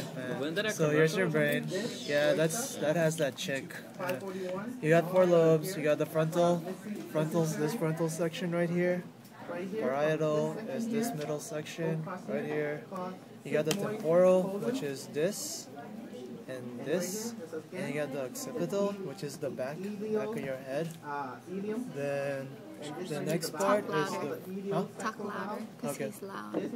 Alright, man. So here's your brain. Yeah, that has that chick. You got four lobes. You got the this frontal section right here. Parietal is this middle section right here. You got the temporal, which is this and this, and you got the occipital, which is the back of your head. Then the next part is the talk louder because he's loud.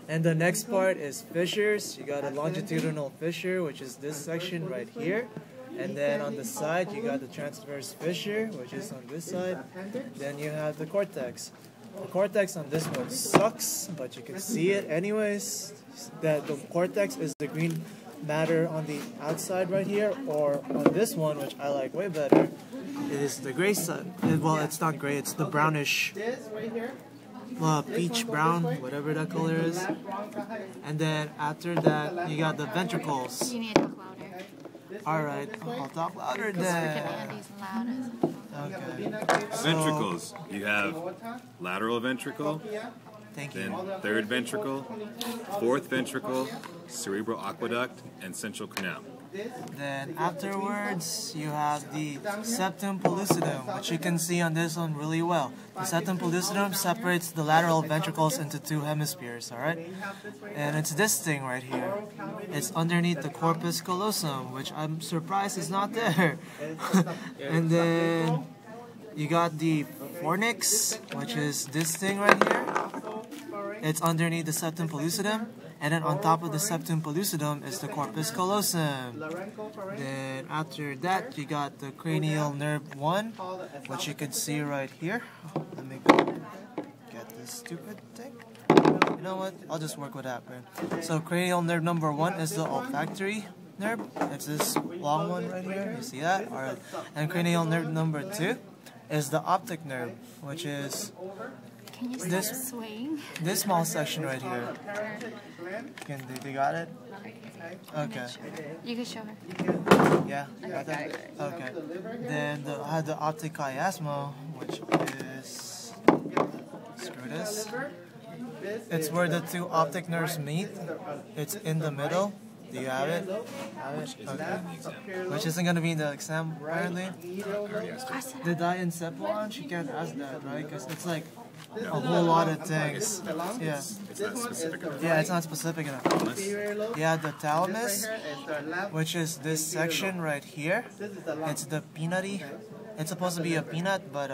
And the next part is fissures. You got a longitudinal fissure, which is this section right here. And then on the side, you got the transverse fissure, which is on this side. Then you have the cortex. The cortex on this one sucks, but you can see it anyways. That the cortex is the green matter on the outside right here, or on this one, which I like way better, it is the gray side. Well, it's not gray, it's the brownish, peach brown, whatever that color is. And then after that, you got the ventricles. You need to talk louder. Alright, I'll talk louder then. Andy's loud. Okay. Ventricles. You have lateral ventricle, Thank you. then third ventricle, fourth ventricle, cerebral aqueduct, and central canal. Then afterwards, you have the septum pellucidum, which you can see on this one really well. The septum pellucidum separates the lateral ventricles into two hemispheres, alright? And it's this thing right here. It's underneath the corpus callosum, which I'm surprised is not there. And then you got the fornix, which is this thing right here. It's underneath the septum pellucidum. And then on top of the septum pellucidum is the corpus callosum. Then after that, you got the cranial nerve 1, which you can see right here. Let me go get this stupid thing. You know what? I'll just work with that, man. So cranial nerve number 1 is the olfactory nerve. It's this long one right here. You see that? Alright. And cranial nerve number 2 is the optic nerve, which is Can you stop swaying? this small section right here. They got it? Okay. You can show her. Yeah? Got that? Okay. Then I have the optic chiasma, which is, screw this. It's where the two optic nerves meet. It's in the middle. Do you have it? Okay. Which isn't going to be in the exam, apparently. The diencephalon, she can't ask that, right? Because it's like a whole lot of things. Yeah. It's not specific enough. Yeah, it's not specific enough. Yeah, the thalamus, which is this section right here. It's the peanutty. It's supposed to be a peanut, but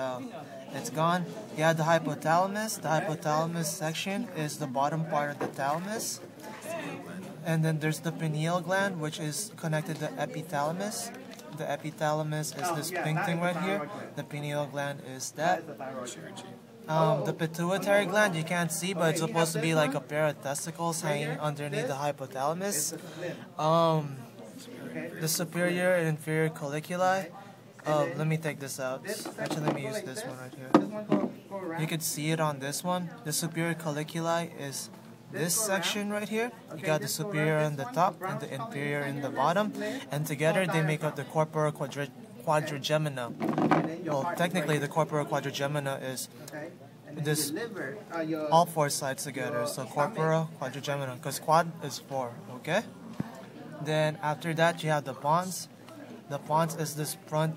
it's gone. Yeah, the hypothalamus. The hypothalamus section is the bottom part of the thalamus. And then there's the pineal gland, which is connected to the epithalamus. The epithalamus is this pink thing right here. The pineal gland is that. The pituitary gland you can't see, but it's supposed to be like a pair of testicles hanging underneath the hypothalamus. The superior and inferior colliculi. Let me take this out. Actually, let me use this one right here. You can see it on this one. The superior colliculi is this section right here. You got the superior on the top and the inferior in the bottom, and together they make up the corpora quadrigemina. Well, technically the corpora quadrigemina is this all four sides together, so corpora quadrigemina, because quad is 4, okay? Then after that you have the pons. The pons is this front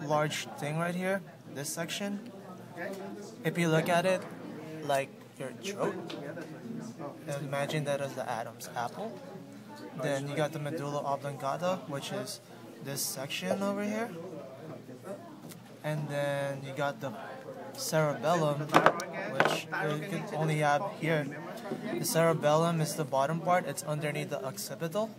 large thing right here, this section. If you look at it like your throat, imagine that as the Adam's apple. Then you got the medulla oblongata, which is this section over here. And then you got the cerebellum, which you can only have here. The cerebellum is the bottom part. It's underneath the occipital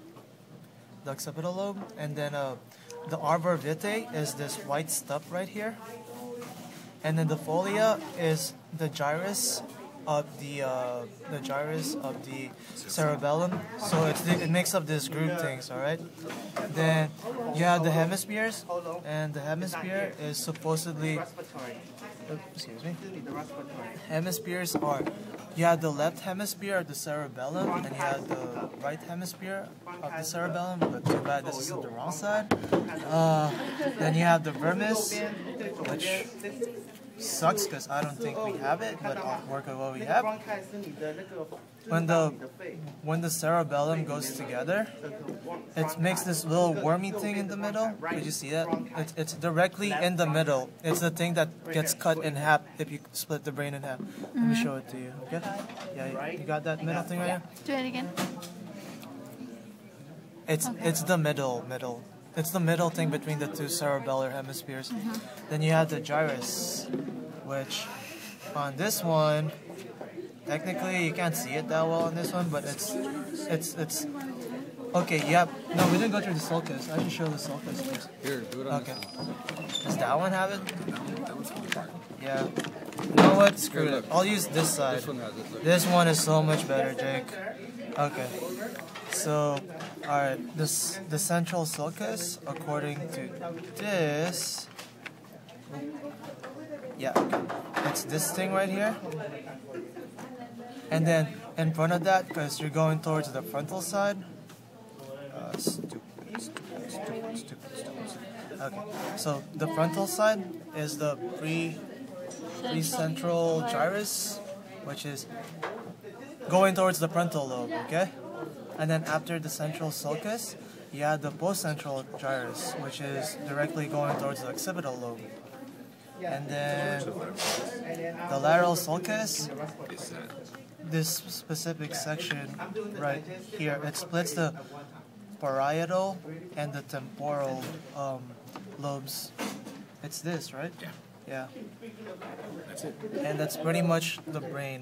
lobe. And then the arbor vitae is this white stuff right here. And then the folia is the gyrus of the cerebellum. So it makes up this group things, alright? Then you have the hemispheres, and the hemisphere is supposedly, excuse me, hemispheres are, you have the left hemisphere of the cerebellum, and you have the right hemisphere of the cerebellum, but too bad this is on the wrong side. Then you have the vermis, which sucks because I don't think we have it, but I'll work with what we have. when the cerebellum goes together, it makes this little wormy thing in the middle. Could you see that? It's directly in the middle. It's the thing that gets cut in half if you split the brain in half. Let me show it to you. Okay? Yeah, you got that middle thing right here? Do it again. It's the middle. It's the middle thing between the two cerebellar hemispheres. Then you have the gyrus, which on this one, technically you can't see it that well on this one, but it's okay. Yep. No, we didn't go through the sulcus. I should show the sulcus first. Here, do it on Okay. this Does that one have it? That one's kind of hard. Yeah. You know what? Screw Here, it. look. I'll use this side. This one has it. Look. This one is so much better, Jake. Okay. So, alright, the central sulcus, according to this, yeah, okay. It's this thing right here. And then in front of that, because you're going towards the frontal side, stupid. Okay, so the frontal side is the precentral gyrus, which is going towards the frontal lobe, okay? And then after the central sulcus, you have the postcentral gyrus, which is directly going towards the occipital lobe. And then the lateral sulcus, this specific section right here, it splits the parietal and the temporal lobes. It's this, right? Yeah. Yeah. That's it. And that's pretty much the brain.